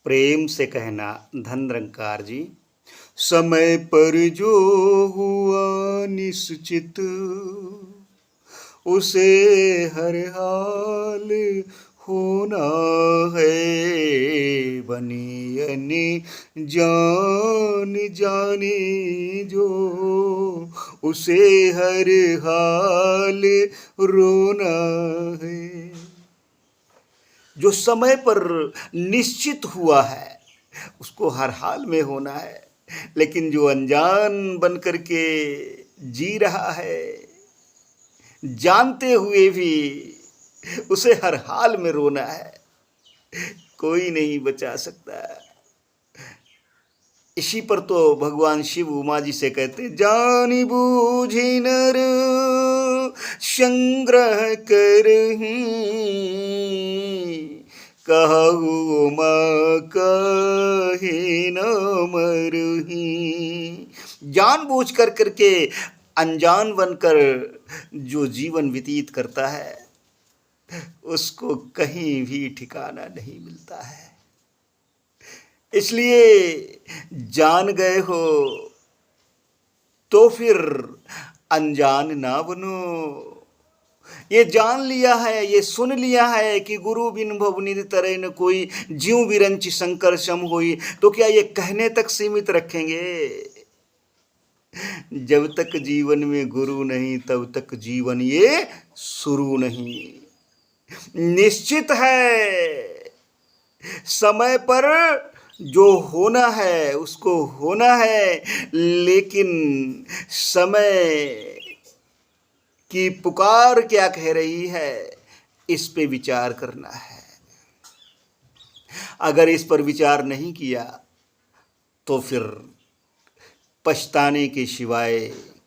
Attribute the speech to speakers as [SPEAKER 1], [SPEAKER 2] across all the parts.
[SPEAKER 1] प्रेम से कहना धन निरंकार जी। समय पर जो हुआ निश्चित, उसे हर हाल होना है। बनी जान जाने जो, उसे हर हाल रोना है। जो समय पर निश्चित हुआ है उसको हर हाल में होना है, लेकिन जो अनजान बन करके जी रहा है जानते हुए भी उसे हर हाल में रोना है, कोई नहीं बचा सकता। इसी पर तो भगवान शिव उमा जी से कहते, जानी बूझी नर संग्रह करहीं, कहु उमा कहे न मरहीं। जानबूझ कर करके अनजान बनकर जो जीवन व्यतीत करता है उसको कहीं भी ठिकाना नहीं मिलता है। इसलिए जान गए हो तो फिर अनजान ना बनो। ये जान लिया है, ये सुन लिया है कि गुरु बिन भवनिधि तरय न कोई, ज्यों विरंच शंकर सम होई, तो क्या ये कहने तक सीमित रखेंगे? जब तक जीवन में गुरु नहीं तब तक जीवन ये शुरू नहीं। निश्चित है समय पर जो होना है उसको होना है, लेकिन समय की पुकार क्या कह रही है इस पे विचार करना है। अगर इस पर विचार नहीं किया तो फिर पछताने के सिवाय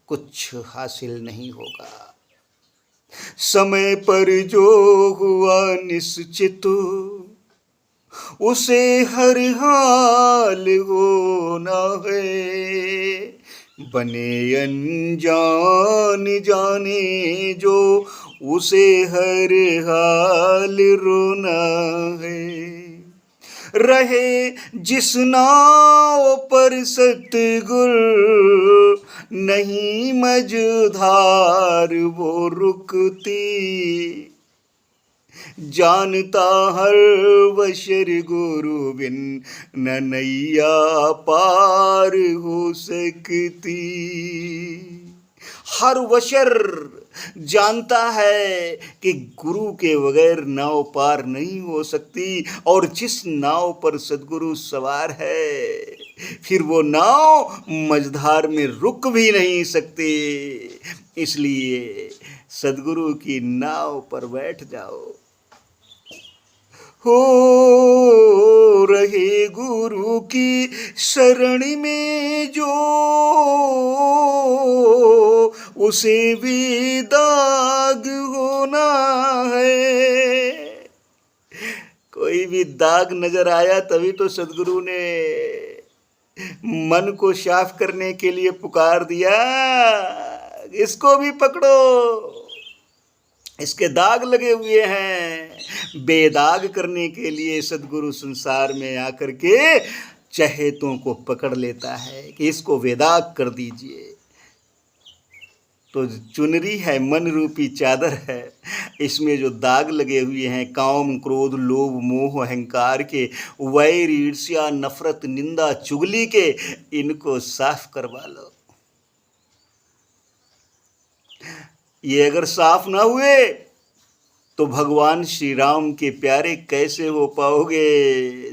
[SPEAKER 1] कुछ हासिल नहीं होगा। समय पर जो हुआ निश्चित, उसे हर हाल होना है। बने अनजान जाने जो, उसे हर हाल रोना है। रहे जिस नाव पर सतगुर, नहीं मझधार वो रुकती। जानता हर बशर गुरु बिन न नैया पार हो सकती। हर बशर जानता है कि गुरु के बगैर नाव पार नहीं हो सकती, और जिस नाव पर सद्गुरु सवार है फिर वो नाव मझधार में रुक भी नहीं सकती। इसलिए सद्गुरु की नाव पर बैठ जाओ। हो रहे गुरु की शरण में जो, उसे भी दाग होना है। कोई भी दाग नजर आया तभी तो सद्गुरु ने मन को साफ करने के लिए पुकार दिया, इसको भी पकड़ो, इसके दाग लगे हुए हैं। बेदाग करने के लिए सद्गुरु संसार में आकर के चहेतों को पकड़ लेता है कि इसको बेदाग कर दीजिए। तो चुनरी है, मन रूपी चादर है, इसमें जो दाग लगे हुए हैं काम क्रोध लोभ मोह अहंकार के, वैर ईर्ष्या नफरत निंदा चुगली के, इनको साफ करवा लो। ये अगर साफ ना हुए तो भगवान श्री राम के प्यारे कैसे हो पाओगे?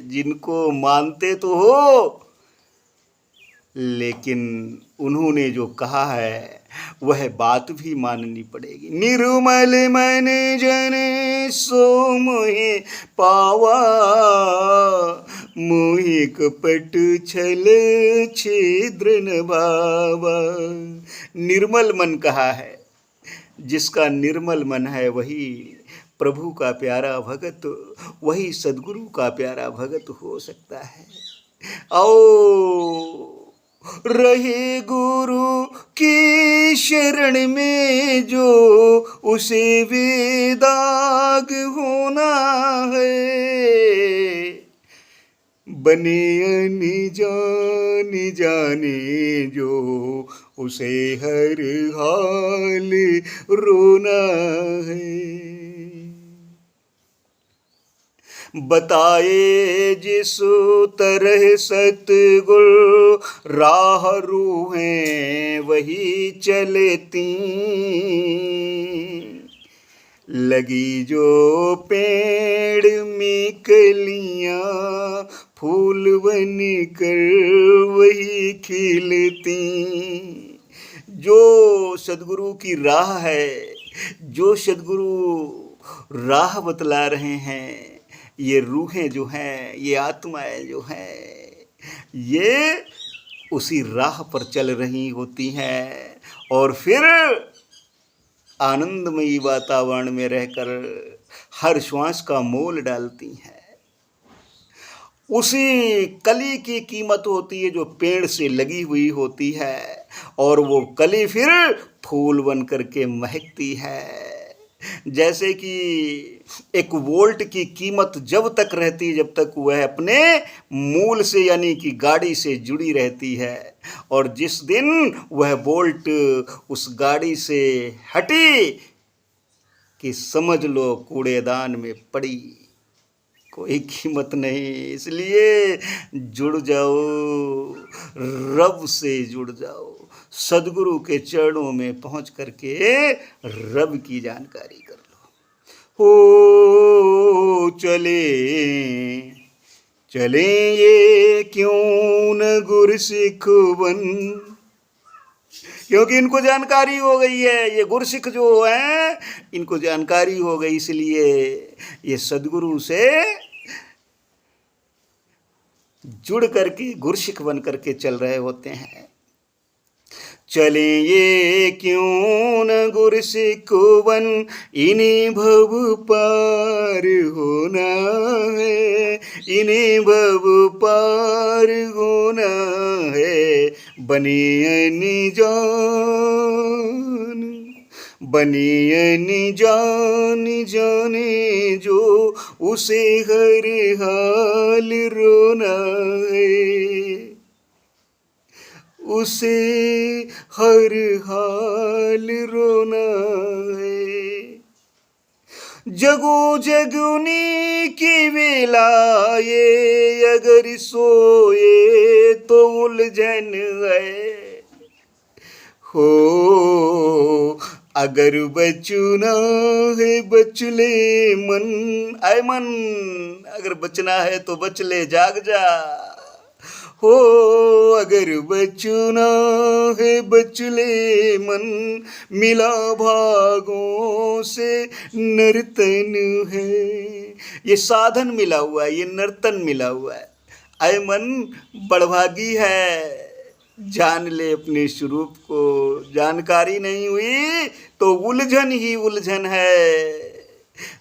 [SPEAKER 1] जिनको मानते तो हो, लेकिन उन्होंने जो कहा है वह बात भी माननी पड़ेगी। निर्मल मन जन सो मोहे पावा, मोहि कपट छल छिद्र न भावा। निर्मल मन कहा है, जिसका निर्मल मन है वही प्रभु का प्यारा भगत, वही सद्गुरु का प्यारा भगत हो सकता है। आओ रहे गुरु की शरण में जो, उसे बेदाग होना है। बने अनजान जाने जो उसे हर हाल रोना है। बताए जिस तरह सतगुरु राह रूहें वही चलती, लगी जो पेड़ में कलियां फूल बनकर वही खिलती। जो सदगुरु की राह है, जो सदगुरु राह बतला रहे हैं, ये रूहें जो हैं, ये आत्माएं जो हैं, ये उसी राह पर चल रही होती हैं और फिर आनंदमयी वातावरण में रहकर हर श्वास का मोल डालती हैं। उसी कली की कीमत होती है जो पेड़ से लगी हुई होती है और वो कली फिर फूल बन करके महकती है। जैसे कि एक वोल्ट की कीमत जब तक रहती है जब तक वह अपने मूल से यानी कि गाड़ी से जुड़ी रहती है, और जिस दिन वह वोल्ट उस गाड़ी से हटी कि समझ लो कूड़ेदान में पड़ी, कोई कीमत नहीं। इसलिए जुड़ जाओ, रब से जुड़ जाओ, सदगुरु के चरणों में पहुंच करके रब की जानकारी कर लो। हो चले चले ये क्यों न गुरसिख बन, क्योंकि इनको जानकारी हो गई है, ये गुरसिख जो हैं इनको जानकारी हो गई, इसलिए ये सदगुरु से जुड़ करके गुरसिख बन करके चल रहे होते हैं। चले ये क्यों न गुरसिख बन, इन्हें भव पार होना है, इन्हें भव पार होना है। बने अनजान, बने अनजान जाने जो उसे हर हाल रोना है, उसे हर हाल रोना है। जगो जगुनी की वेला ये, अगर सोए तो उलझन है। हो अगर बचना है बच ले मन, आए मन अगर बचना है तो बच ले, जाग जा। हो अगर बचना है बच ले मन, मिला भागों से नर्तन है। ये साधन मिला हुआ है, ये नर्तन मिला हुआ है। आए मन बड़भागी है, जान ले अपने स्वरूप को। जानकारी नहीं हुई तो उलझन ही उलझन है,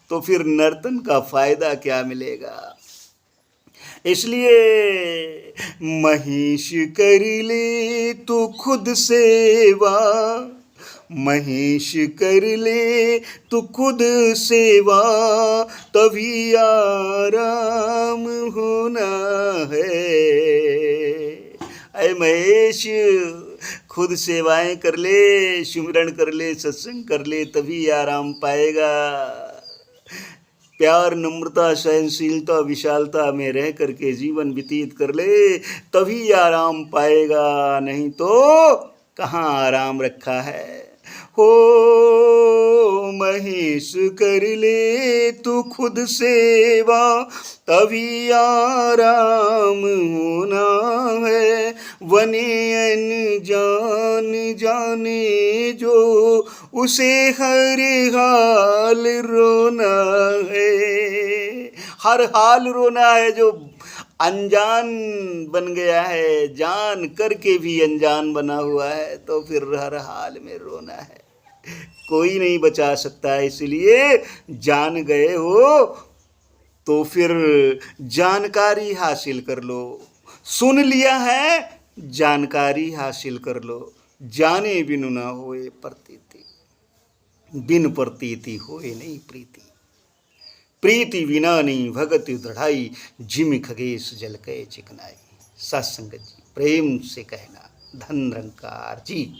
[SPEAKER 1] तो फिर नर्तन का फायदा क्या मिलेगा। इसलिए महेश कर ले तू खुद सेवा, महेश कर ले तू खुद सेवा, तभी आराम होना है। अरे महेश खुद सेवाएं कर ले, सिमरन कर ले, सत्संग कर ले, तभी आराम पाएगा। प्यार, नम्रता, सहनशीलता, विशालता में रह करके जीवन व्यतीत कर ले, तभी आराम पाएगा, नहीं तो कहाँ आराम रखा है। हो महेश कर ले तू खुद सेवा, तभी आराम होना है। वने अनजान जाने जो उसे हर हाल रोना है। हर हाल रोना है, जो अनजान बन गया है, जान करके भी अनजान बना हुआ है, तो फिर हर हाल में रोना है। कोई नहीं बचा सकता है, इसलिए जान गए हो तो फिर जानकारी हासिल कर लो। सुन लिया है, जानकारी हासिल कर लो। जाने बिनु ना होए प्रतीति, बिन प्रतीति होए नहीं प्रीति। प्रीति विना नहीं भगति दृढ़ाई, जिम खगेश जल के चिकनाई। सत्संगत जी, प्रेम से कहना, धन निरंकार जी।